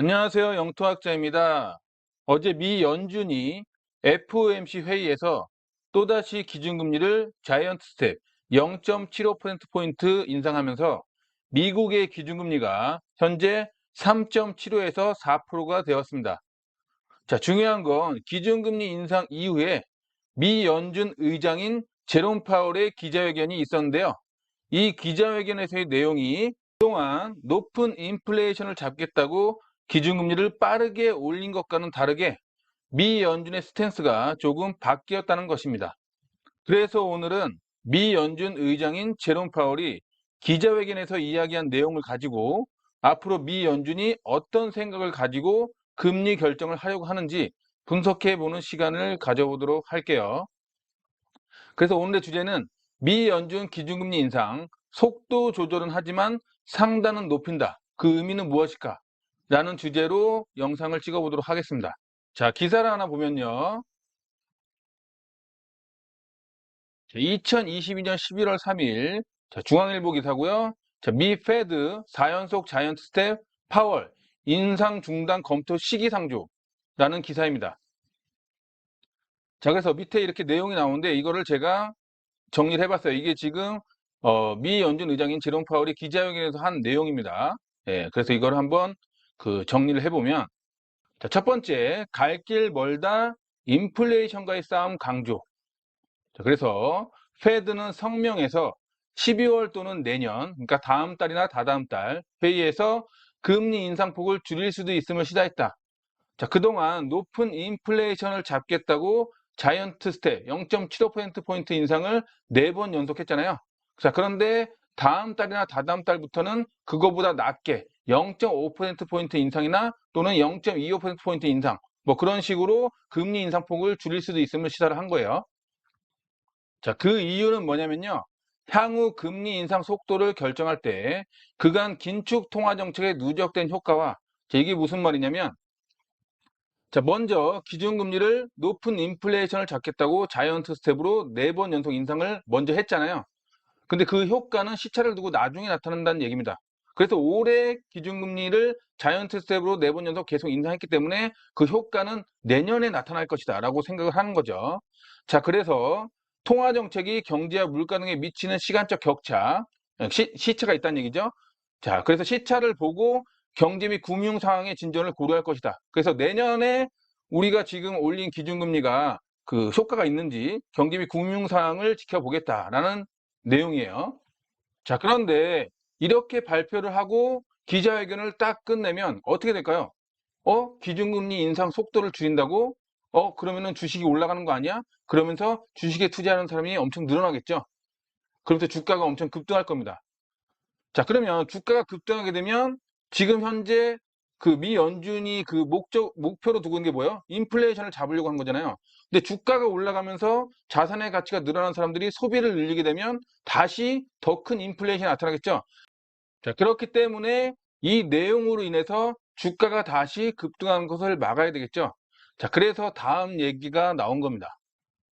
안녕하세요. 영토학자입니다. 어제 미 연준이 FOMC 회의에서 또다시 기준금리를 자이언트 스텝 0.75%포인트 인상하면서 미국의 기준금리가 현재 3.75에서 4%가 되었습니다. 자, 중요한 건 기준금리 인상 이후에 미 연준 의장인 제롬 파월의 기자회견이 있었는데요. 이 기자회견에서의 내용이 그동안 높은 인플레이션을 잡겠다고 기준금리를 빠르게 올린 것과는 다르게 미 연준의 스탠스가 조금 바뀌었다는 것입니다. 그래서 오늘은 미 연준 의장인 제롬 파월이 기자회견에서 이야기한 내용을 가지고 앞으로 미 연준이 어떤 생각을 가지고 금리 결정을 하려고 하는지 분석해 보는 시간을 가져보도록 할게요. 그래서 오늘의 주제는 미 연준 기준금리 인상, 속도 조절은 하지만 상단은 높인다. 그 의미는 무엇일까? 라는 주제로 영상을 찍어보도록 하겠습니다. 자, 기사를 하나 보면요. 2022년 11월 3일 중앙일보 기사고요. 자, 미 페드 4연속 자이언트 스텝 파월 인상 중단 검토 시기상조라는 기사입니다. 자, 그래서 밑에 이렇게 내용이 나오는데 이거를 제가 정리를 해봤어요. 이게 지금 미 연준 의장인 제롬 파월이 기자회견에서 한 내용입니다. 예, 그래서 이걸 한번 정리를 해보면 자, 첫 번째, 갈 길 멀다 인플레이션과의 싸움 강조. 자, 그래서 페드는 성명에서 12월 또는 내년, 그러니까 다음 달이나 다다음 달 회의에서 금리 인상폭을 줄일 수도 있음을 시사했다. 자, 그동안 높은 인플레이션을 잡겠다고 자이언트 스텝 0.75%포인트 인상을 4번 연속했잖아요. 자, 그런데 다음 달이나 다다음 달부터는 그거보다 낮게 0.5%포인트 인상이나 또는 0.25%포인트 인상, 뭐 그런 식으로 금리 인상폭을 줄일 수도 있음을 시사를 한 거예요. 자, 그 이유는 뭐냐면요. 향후 금리 인상 속도를 결정할 때 그간 긴축 통화 정책에 누적된 효과와 이게 무슨 말이냐면 자, 먼저 기준금리를 높은 인플레이션을 잡겠다고 자이언트 스텝으로 4번 연속 인상을 먼저 했잖아요. 근데 그 효과는 시차를 두고 나중에 나타난다는 얘기입니다. 그래서 올해 기준금리를 자이언트 스텝으로 4번 연속 계속 인상했기 때문에 그 효과는 내년에 나타날 것이다 라고 생각을 하는 거죠. 자, 그래서 통화정책이 경제와 물가 등에 미치는 시간적 격차, 시차가 있다는 얘기죠. 자, 그래서 시차를 보고 경제 및 금융 상황의 진전을 고려할 것이다. 그래서 내년에 우리가 지금 올린 기준금리가 그 효과가 있는지 경제 및 금융 상황을 지켜보겠다라는 내용이에요. 자, 그런데 이렇게 발표를 하고 기자회견을 딱 끝내면 어떻게 될까요? 기준금리 인상 속도를 줄인다고? 그러면은 주식이 올라가는 거 아니야? 그러면서 주식에 투자하는 사람이 엄청 늘어나겠죠? 그러면서 주가가 엄청 급등할 겁니다. 자, 그러면 주가가 급등하게 되면 지금 현재 그 미 연준이 그 목표로 두고 있는 게 뭐예요? 인플레이션을 잡으려고 한 거잖아요. 근데 주가가 올라가면서 자산의 가치가 늘어난 사람들이 소비를 늘리게 되면 다시 더 큰 인플레이션이 나타나겠죠. 자, 그렇기 때문에 이 내용으로 인해서 주가가 다시 급등하는 것을 막아야 되겠죠. 자, 그래서 다음 얘기가 나온 겁니다.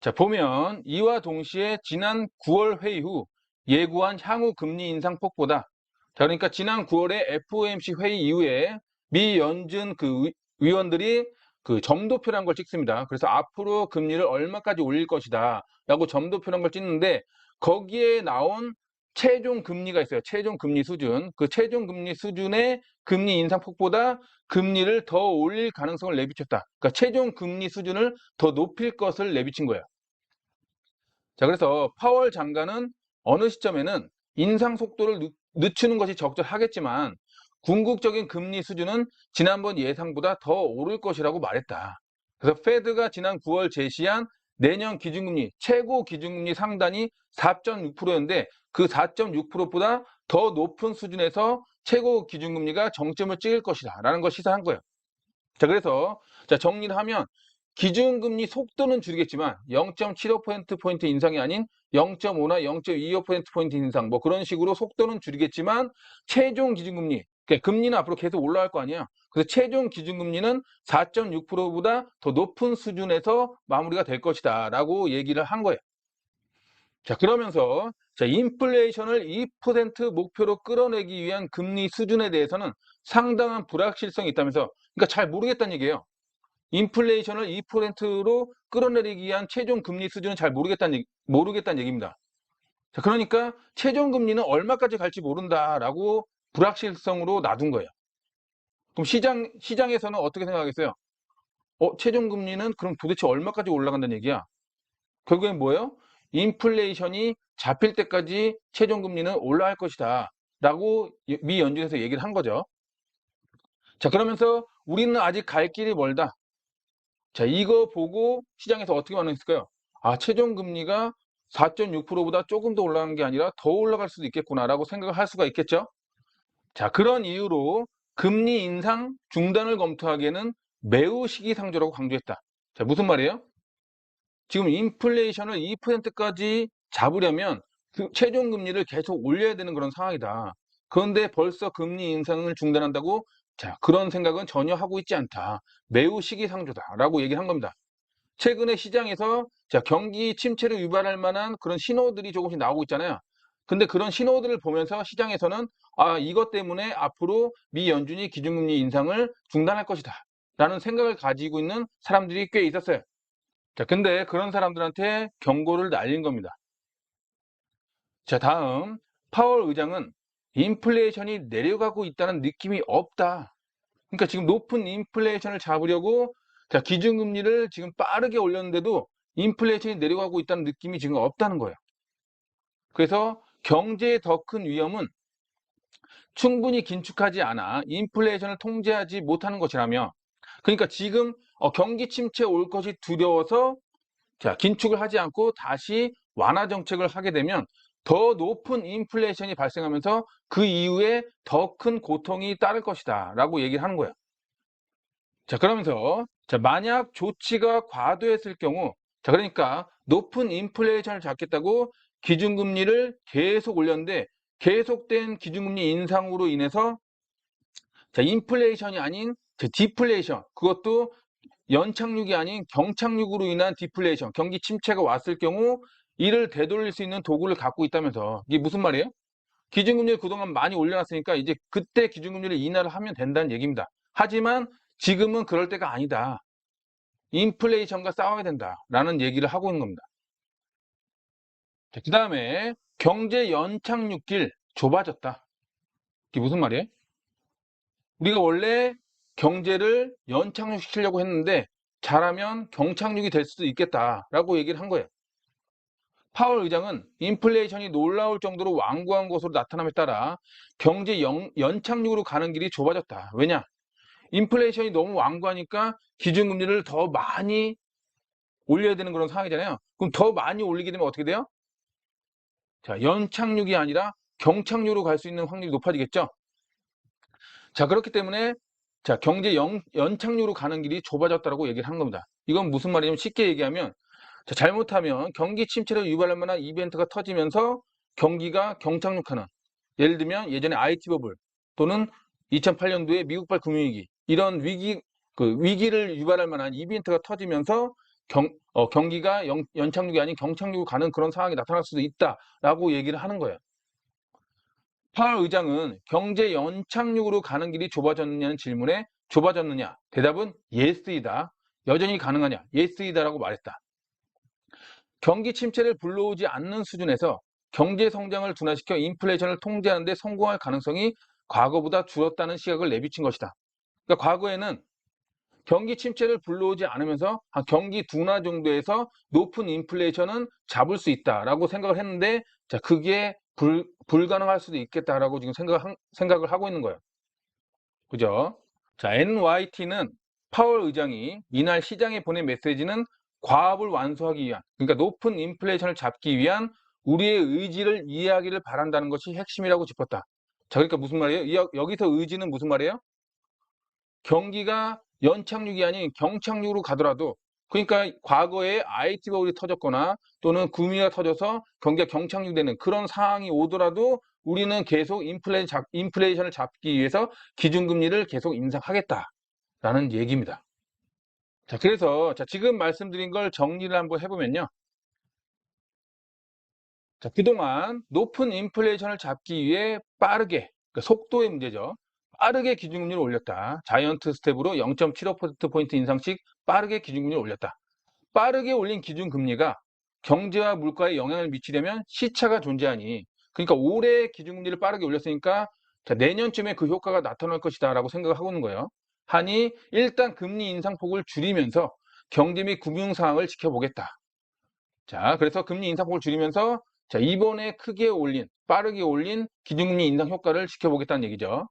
자, 보면 이와 동시에 지난 9월 회의 후 예고한 향후 금리 인상 폭보다 자, 그러니까 지난 9월에 FOMC 회의 이후에 미 연준 그 위원들이 그 점도표란 걸 찍습니다. 그래서 앞으로 금리를 얼마까지 올릴 것이다 라고 점도표란 걸 찍는데 거기에 나온 최종 금리가 있어요. 최종 금리 수준. 그 최종 금리 수준의 금리 인상 폭보다 금리를 더 올릴 가능성을 내비쳤다. 그러니까 최종 금리 수준을 더 높일 것을 내비친 거예요. 자, 그래서 파월 장관은 어느 시점에는 인상 속도를 늦추는 것이 적절하겠지만 궁극적인 금리 수준은 지난번 예상보다 더 오를 것이라고 말했다. 그래서 페드가 지난 9월 제시한 내년 기준금리, 최고 기준금리 상단이 4.6%였는데 그 4.6%보다 더 높은 수준에서 최고 기준금리가 정점을 찍을 것이다 라는 걸 시사한 거예요. 자, 그래서 자, 정리를 하면 기준금리 속도는 줄이겠지만 0.75%포인트 인상이 아닌 0.5나 0.25%포인트 인상 뭐 그런 식으로 속도는 줄이겠지만 최종 기준금리 그러니까 금리는 앞으로 계속 올라갈 거 아니에요. 그래서 최종 기준금리는 4.6%보다 더 높은 수준에서 마무리가 될 것이다 라고 얘기를 한 거예요. 자, 그러면서 자, 인플레이션을 2% 목표로 끌어내기 위한 금리 수준에 대해서는 상당한 불확실성이 있다면서, 그러니까 잘 모르겠다는 얘기예요. 인플레이션을 2%로 끌어내리기 위한 최종 금리 수준은 잘 모르겠다는 얘기입니다. 자, 그러니까 최종 금리는 얼마까지 갈지 모른다라고 불확실성으로 놔둔 거예요. 그럼 시장에서는 어떻게 생각하겠어요? 최종 금리는 그럼 도대체 얼마까지 올라간다는 얘기야? 결국엔 뭐예요? 인플레이션이 잡힐 때까지 최종 금리는 올라갈 것이다 라고 미 연준에서 얘기를 한 거죠. 자, 그러면서 우리는 아직 갈 길이 멀다. 자, 이거 보고 시장에서 어떻게 반응했을까요? 최종 금리가 4.6%보다 조금 더 올라가는 게 아니라 더 올라갈 수도 있겠구나라고 생각을 할 수가 있겠죠. 자, 그런 이유로 금리 인상 중단을 검토하기에는 매우 시기상조라고 강조했다. 자, 무슨 말이에요? 지금 인플레이션을 2%까지 잡으려면 그 최종 금리를 계속 올려야 되는 그런 상황이다. 그런데 벌써 금리 인상을 중단한다고? 자, 그런 생각은 전혀 하고 있지 않다. 매우 시기상조다라고 얘기를 한 겁니다. 최근에 시장에서 자, 경기 침체를 유발할 만한 그런 신호들이 조금씩 나오고 있잖아요. 근데 그런 신호들을 보면서 시장에서는 이것 때문에 앞으로 미 연준이 기준금리 인상을 중단할 것이다 라는 생각을 가지고 있는 사람들이 꽤 있었어요. 자, 근데 그런 사람들한테 경고를 날린 겁니다. 자, 다음 파월 의장은 인플레이션이 내려가고 있다는 느낌이 없다. 그러니까 지금 높은 인플레이션을 잡으려고 자, 기준금리를 지금 빠르게 올렸는데도 인플레이션이 내려가고 있다는 느낌이 지금 없다는 거예요. 그래서 경제의 더 큰 위험은 충분히 긴축하지 않아 인플레이션을 통제하지 못하는 것이라며, 그러니까 지금 경기 침체 올 것이 두려워서 자, 긴축을 하지 않고 다시 완화 정책을 하게 되면 더 높은 인플레이션이 발생하면서 그 이후에 더 큰 고통이 따를 것이다 라고 얘기를 하는 거예요. 자, 그러면서 자, 만약 조치가 과도했을 경우, 자, 그러니까 높은 인플레이션을 잡겠다고 기준금리를 계속 올렸는데 계속된 기준금리 인상으로 인해서 자, 인플레이션이 아닌 디플레이션, 그것도 연착륙이 아닌 경착륙으로 인한 디플레이션, 경기 침체가 왔을 경우 이를 되돌릴 수 있는 도구를 갖고 있다면서, 이게 무슨 말이에요? 기준금리를 그동안 많이 올려놨으니까 이제 그때 기준금리를 인하를 하면 된다는 얘기입니다. 하지만 지금은 그럴 때가 아니다. 인플레이션과 싸워야 된다라는 얘기를 하고 있는 겁니다. 그 다음에 경제 연착륙길 좁아졌다. 이게 무슨 말이에요? 우리가 원래 경제를 연착륙시키려고 했는데 잘하면 경착륙이 될 수도 있겠다라고 얘기를 한 거예요. 파월 의장은 인플레이션이 놀라울 정도로 완고한 것으로 나타남에 따라 경제 연착륙으로 가는 길이 좁아졌다. 왜냐? 인플레이션이 너무 완고하니까 기준금리를 더 많이 올려야 되는 그런 상황이잖아요. 그럼 더 많이 올리게 되면 어떻게 돼요? 자, 연착륙이 아니라 경착륙으로 갈 수 있는 확률이 높아지겠죠. 자, 그렇기 때문에 자, 경제 연착륙으로 가는 길이 좁아졌다고 얘기를 한 겁니다. 이건 무슨 말이냐면 쉽게 얘기하면 자, 잘못하면 경기 침체를 유발할 만한 이벤트가 터지면서 경기가 경착륙하는, 예를 들면 예전에 IT 버블 또는 2008년도에 미국발 금융위기, 이런 위기를 유발할 만한 이벤트가 터지면서 경기가 연착륙이 아닌 경착륙으로 가는 그런 상황이 나타날 수도 있다라고 얘기를 하는 거예요. 파월 의장은 경제 연착륙으로 가는 길이 좁아졌느냐는 질문에 좁아졌느냐? 대답은 yes이다. 여전히 가능하냐? yes이다라고 말했다. 경기 침체를 불러오지 않는 수준에서 경제 성장을 둔화시켜 인플레이션을 통제하는 데 성공할 가능성이 과거보다 줄었다는 시각을 내비친 것이다. 그러니까 과거에는 경기 침체를 불러오지 않으면서 경기 둔화 정도에서 높은 인플레이션은 잡을 수 있다라고 생각을 했는데 자, 그게 불가능할 수도 있겠다라고 지금 생각을 하고 있는 거예요. 그죠? 자, NYT는 파월 의장이 이날 시장에 보낸 메시지는 과업을 완수하기 위한, 그러니까 높은 인플레이션을 잡기 위한 우리의 의지를 이해하기를 바란다는 것이 핵심이라고 짚었다. 자, 그러니까 무슨 말이에요? 여기서 의지는 무슨 말이에요? 경기가 연착륙이 아닌 경착륙으로 가더라도, 그러니까 과거에 IT 버블이 터졌거나 또는 금리가 터져서 경기가 경착륙되는 그런 상황이 오더라도 우리는 계속 인플레이션을 잡기 위해서 기준금리를 계속 인상하겠다라는 얘기입니다. 자, 그래서 자, 지금 말씀드린 걸 정리를 한번 해보면요. 자, 그동안 높은 인플레이션을 잡기 위해 빠르게, 그러니까 속도의 문제죠. 빠르게 기준금리를 올렸다. 자이언트 스텝으로 0.75%포인트 인상씩 빠르게 기준금리를 올렸다. 빠르게 올린 기준금리가 경제와 물가에 영향을 미치려면 시차가 존재하니, 그러니까 올해 기준금리를 빠르게 올렸으니까 자, 내년쯤에 그 효과가 나타날 것이다 라고 생각을 하고 있는 거예요. 하니 일단 금리 인상폭을 줄이면서 경제 및 금융 상황을 지켜보겠다. 자, 그래서 금리 인상폭을 줄이면서 자, 이번에 크게 올린, 빠르게 올린 기준금리 인상 효과를 지켜보겠다는 얘기죠.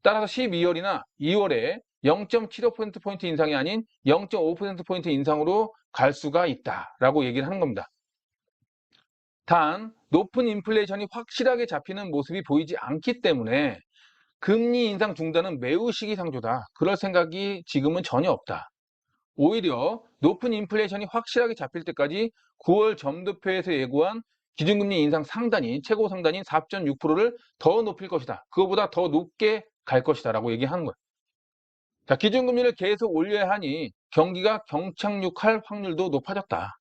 따라서 12월이나 2월에 0.75%포인트 인상이 아닌 0.5%포인트 인상으로 갈 수가 있다라고 얘기를 하는 겁니다. 단, 높은 인플레이션이 확실하게 잡히는 모습이 보이지 않기 때문에 금리 인상 중단은 매우 시기상조다. 그럴 생각이 지금은 전혀 없다. 오히려 높은 인플레이션이 확실하게 잡힐 때까지 9월 점도표에서 예고한 기준금리 인상 상단이 최고 상단인 4.6%를 더 높일 것이다. 그거보다 더 높게 갈 것이다 라고 얘기하는 거예요. 자, 기준금리를 계속 올려야 하니 경기가 경착륙할 확률도 높아졌다.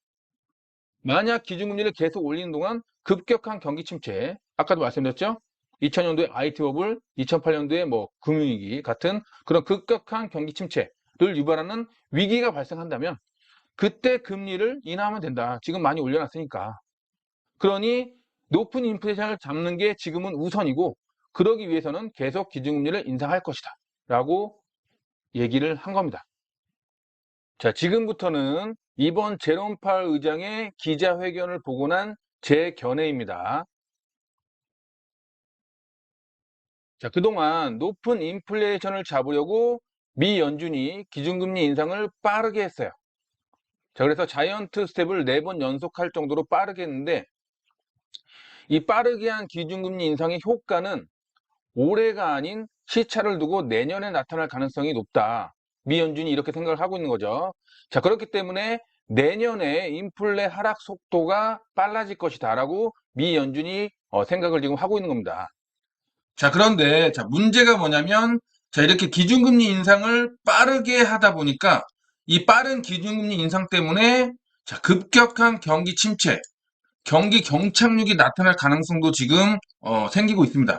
만약 기준금리를 계속 올리는 동안 급격한 경기 침체, 아까도 말씀드렸죠? 2000년도에 IT 버블, 2008년도에 뭐 금융위기 같은 그런 급격한 경기 침체를 유발하는 위기가 발생한다면 그때 금리를 인하하면 된다. 지금 많이 올려놨으니까. 그러니 높은 인플레이션을 잡는 게 지금은 우선이고 그러기 위해서는 계속 기준금리를 인상할 것이다. 라고 얘기를 한 겁니다. 자, 지금부터는 이번 제롬 파월 의장의 기자회견을 보고 난 제 견해입니다. 자, 그동안 높은 인플레이션을 잡으려고 미 연준이 기준금리 인상을 빠르게 했어요. 자, 그래서 자이언트 스텝을 4번 연속할 정도로 빠르게 했는데 이 빠르게 한 기준금리 인상의 효과는 올해가 아닌 시차를 두고 내년에 나타날 가능성이 높다. 미 연준이 이렇게 생각을 하고 있는 거죠. 자, 그렇기 때문에 내년에 인플레 하락 속도가 빨라질 것이다 라고 미 연준이 생각을 지금 하고 있는 겁니다. 자, 그런데 자, 문제가 뭐냐면 자, 이렇게 기준금리 인상을 빠르게 하다 보니까 이 빠른 기준금리 인상 때문에 자, 급격한 경기 침체, 경기 경착륙이 나타날 가능성도 지금 생기고 있습니다.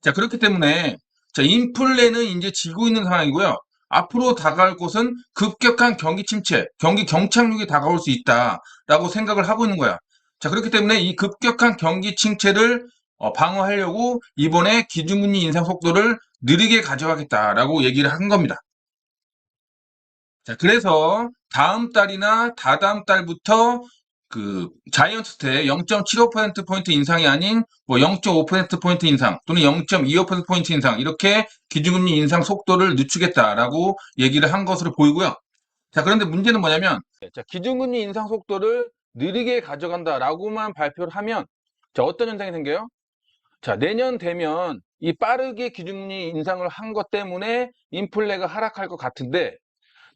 자, 그렇기 때문에 자, 인플레는 이제 지고 있는 상황이고요. 앞으로 다가올 곳은 급격한 경기 침체, 경기 경착륙이 다가올 수 있다라고 생각을 하고 있는 거야. 자, 그렇기 때문에 이 급격한 경기 침체를 방어하려고 이번에 기준금리 인상 속도를 느리게 가져가겠다라고 얘기를 한 겁니다. 자, 그래서 다음 달이나 다다음 달부터 그 자이언트 스텝 0.75%포인트 인상이 아닌 뭐 0.5%포인트 인상 또는 0.25%포인트 인상 이렇게 기준금리 인상 속도를 늦추겠다라고 얘기를 한 것으로 보이고요. 자, 그런데 문제는 뭐냐면 자, 기준금리 인상 속도를 느리게 가져간다라고만 발표를 하면 자, 어떤 현상이 생겨요? 자, 내년 되면 이 빠르게 기준금리 인상을 한 것 때문에 인플레가 하락할 것 같은데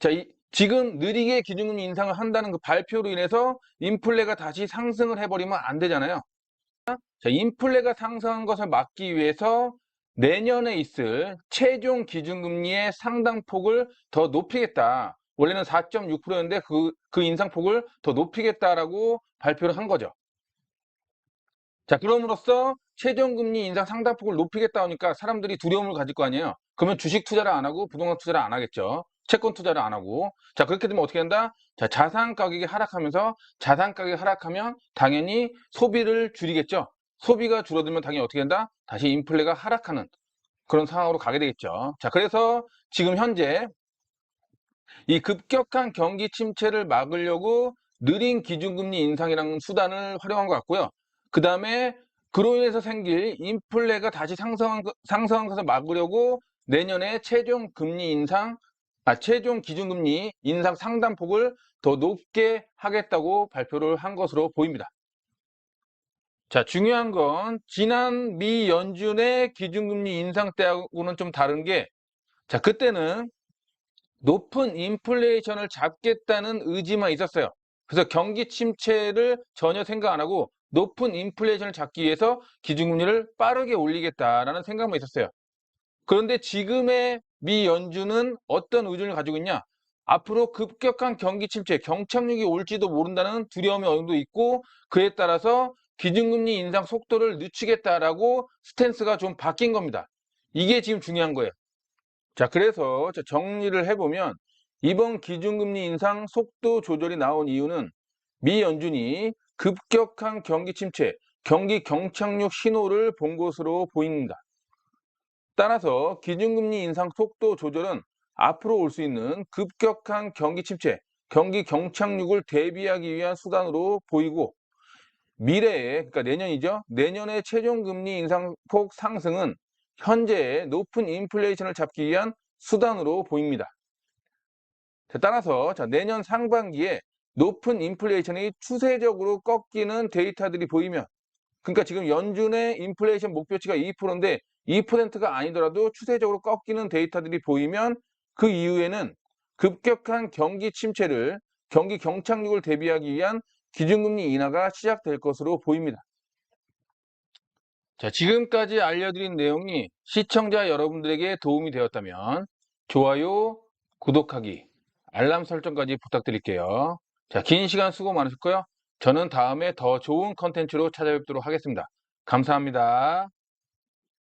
자, 지금 느리게 기준금리 인상을 한다는 그 발표로 인해서 인플레가 다시 상승을 해버리면 안 되잖아요. 자, 인플레가 상승한 것을 막기 위해서 내년에 있을 최종 기준금리의 상당폭을 더 높이겠다. 원래는 4.6%였는데 그 인상폭을 더 높이겠다라고 발표를 한 거죠. 자, 그럼으로써 최종금리 인상 상당폭을 높이겠다 하니까 사람들이 두려움을 가질 거 아니에요. 그러면 주식 투자를 안 하고 부동산 투자를 안 하겠죠. 채권 투자를 안 하고. 자, 그렇게 되면 어떻게 한다? 자, 자산 가격이 하락하면서 자산 가격이 하락하면 당연히 소비를 줄이겠죠. 소비가 줄어들면 당연히 어떻게 된다? 다시 인플레가 하락하는 그런 상황으로 가게 되겠죠. 자, 그래서 지금 현재 이 급격한 경기 침체를 막으려고 느린 기준금리 인상이라는 수단을 활용한 것 같고요. 그 다음에 그로 인해서 생길 인플레가 다시 상승한 것을 막으려고 내년에 최종 기준금리 인상 상단폭을 더 높게 하겠다고 발표를 한 것으로 보입니다. 자, 중요한 건 지난 미 연준의 기준금리 인상 때하고는 좀 다른 게 자, 그때는 높은 인플레이션을 잡겠다는 의지만 있었어요. 그래서 경기 침체를 전혀 생각 안 하고 높은 인플레이션을 잡기 위해서 기준금리를 빠르게 올리겠다라는 생각만 있었어요. 그런데 지금의 미 연준은 어떤 의존을 가지고 있냐? 앞으로 급격한 경기 침체, 경착륙이 올지도 모른다는 두려움이 어느 정도 있고 그에 따라서 기준금리 인상 속도를 늦추겠다라고 스탠스가 좀 바뀐 겁니다. 이게 지금 중요한 거예요. 자, 그래서 정리를 해보면 이번 기준금리 인상 속도 조절이 나온 이유는 미 연준이 급격한 경기 침체, 경기 경착륙 신호를 본 것으로 보입니다. 따라서 기준금리 인상 속도 조절은 앞으로 올 수 있는 급격한 경기 침체, 경기 경착륙을 대비하기 위한 수단으로 보이고 미래에, 그러니까 내년이죠. 내년의 최종금리 인상폭 상승은 현재의 높은 인플레이션을 잡기 위한 수단으로 보입니다. 따라서 내년 상반기에 높은 인플레이션이 추세적으로 꺾이는 데이터들이 보이면, 그러니까 지금 연준의 인플레이션 목표치가 2%인데 2%가 아니더라도 추세적으로 꺾이는 데이터들이 보이면 그 이후에는 급격한 경기 침체를, 경기 경착륙을 대비하기 위한 기준금리 인하가 시작될 것으로 보입니다. 자, 지금까지 알려드린 내용이 시청자 여러분들에게 도움이 되었다면 좋아요, 구독하기, 알람 설정까지 부탁드릴게요. 자, 긴 시간 수고 많으셨고요. 저는 다음에 더 좋은 컨텐츠로 찾아뵙도록 하겠습니다. 감사합니다.